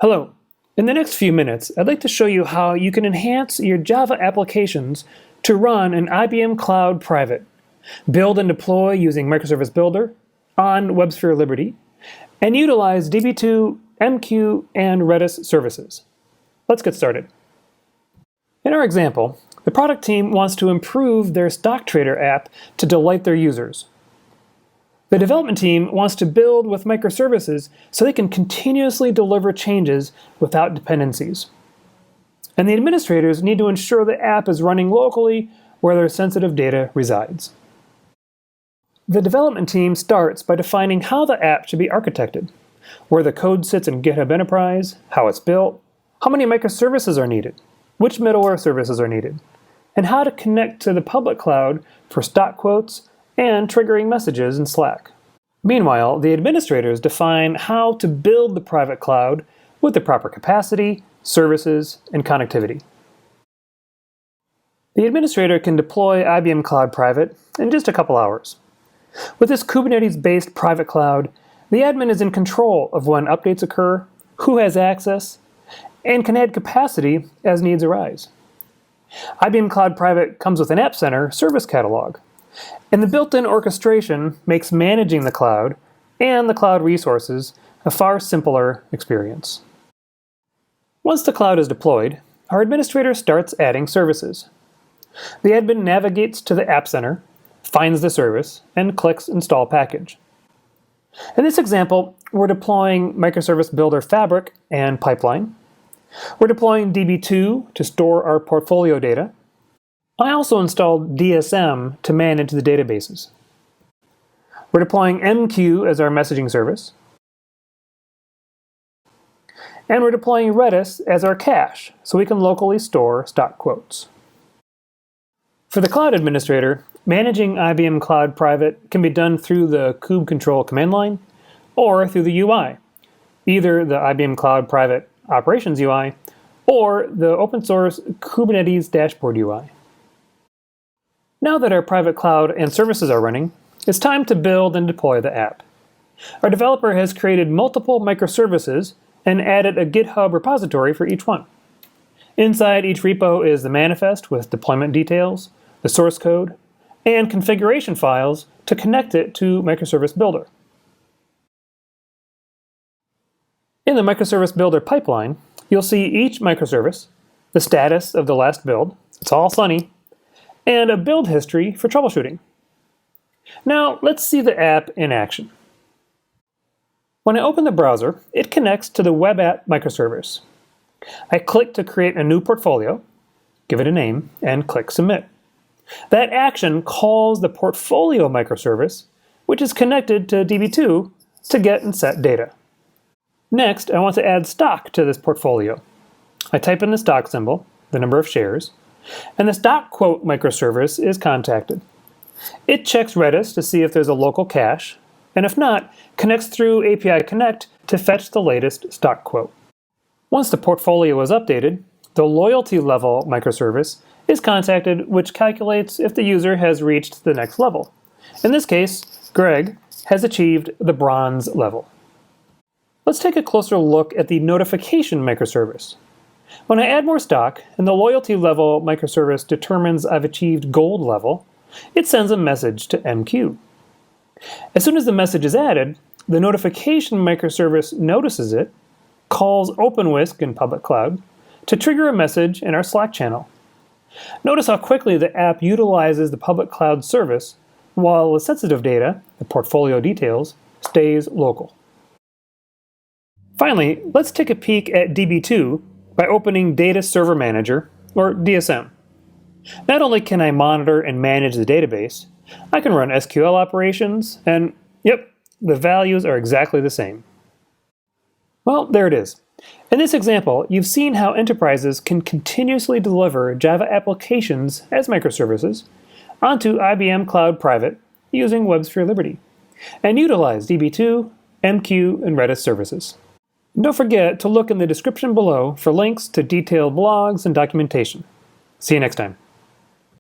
Hello. In the next few minutes, I'd like to show you how you can enhance your Java applications to run in IBM Cloud Private, build and deploy using Microservice Builder on WebSphere Liberty, and utilize DB2, MQ, and Redis services. Let's get started. In our example, the product team wants to improve their stock trader app to delight their users. The development team wants to build with microservices so they can continuously deliver changes without dependencies. And the administrators need to ensure the app is running locally where their sensitive data resides. The development team starts by defining how the app should be architected, where the code sits in GitHub Enterprise, how it's built, how many microservices are needed, which middleware services are needed, and how to connect to the public cloud for stock quotes and triggering messages in Slack. Meanwhile, the administrators define how to build the private cloud with the proper capacity, services, and connectivity. The administrator can deploy IBM Cloud Private in just a couple hours. With this Kubernetes-based private cloud, the admin is in control of when updates occur, who has access, and can add capacity as needs arise. IBM Cloud Private comes with an App Center service catalog, and the built-in orchestration makes managing the cloud and the cloud resources a far simpler experience. Once the cloud is deployed, our administrator starts adding services. The admin navigates to the App Center, finds the service, and clicks Install Package. In this example, we're deploying Microservice Builder Fabric and Pipeline. We're deploying DB2 to store our portfolio data. I also installed DSM to manage the databases. We're deploying MQ as our messaging service. And we're deploying Redis as our cache, so we can locally store stock quotes. For the cloud administrator, managing IBM Cloud Private can be done through the kube control command line or through the UI, either the IBM Cloud Private Operations UI or the open source Kubernetes Dashboard UI. Now that our private cloud and services are running, it's time to build and deploy the app. Our developer has created multiple microservices and added a GitHub repository for each one. Inside each repo is the manifest with deployment details, the source code, and configuration files to connect it to Microservice Builder. In the Microservice Builder pipeline, you'll see each microservice, the status of the last build, it's all sunny, and a build history for troubleshooting. Now, let's see the app in action. When I open the browser, it connects to the web app microservice. I click to create a new portfolio, give it a name, and click Submit. That action calls the portfolio microservice, which is connected to DB2 to get and set data. Next, I want to add stock to this portfolio. I type in the stock symbol, the number of shares, and the stock quote microservice is contacted. It checks Redis to see if there's a local cache, and if not, connects through API Connect to fetch the latest stock quote. Once the portfolio is updated, the loyalty level microservice is contacted, which calculates if the user has reached the next level. In this case, Greg has achieved the bronze level. Let's take a closer look at the notification microservice. When I add more stock and the loyalty level microservice determines I've achieved gold level, it sends a message to MQ. As soon as the message is added, the notification microservice notices it, calls OpenWhisk in public cloud to trigger a message in our Slack channel. Notice how quickly the app utilizes the public cloud service while the sensitive data, the portfolio details, stays local. Finally, let's take a peek at DB2 by opening Data Server Manager, or DSM. Not only can I monitor and manage the database, I can run SQL operations, and yep, the values are exactly the same. Well, there it is. In this example, you've seen how enterprises can continuously deliver Java applications as microservices onto IBM Cloud Private using WebSphere Liberty, and utilize DB2, MQ, and Redis services. And don't forget to look in the description below for links to detailed blogs and documentation. See you next time.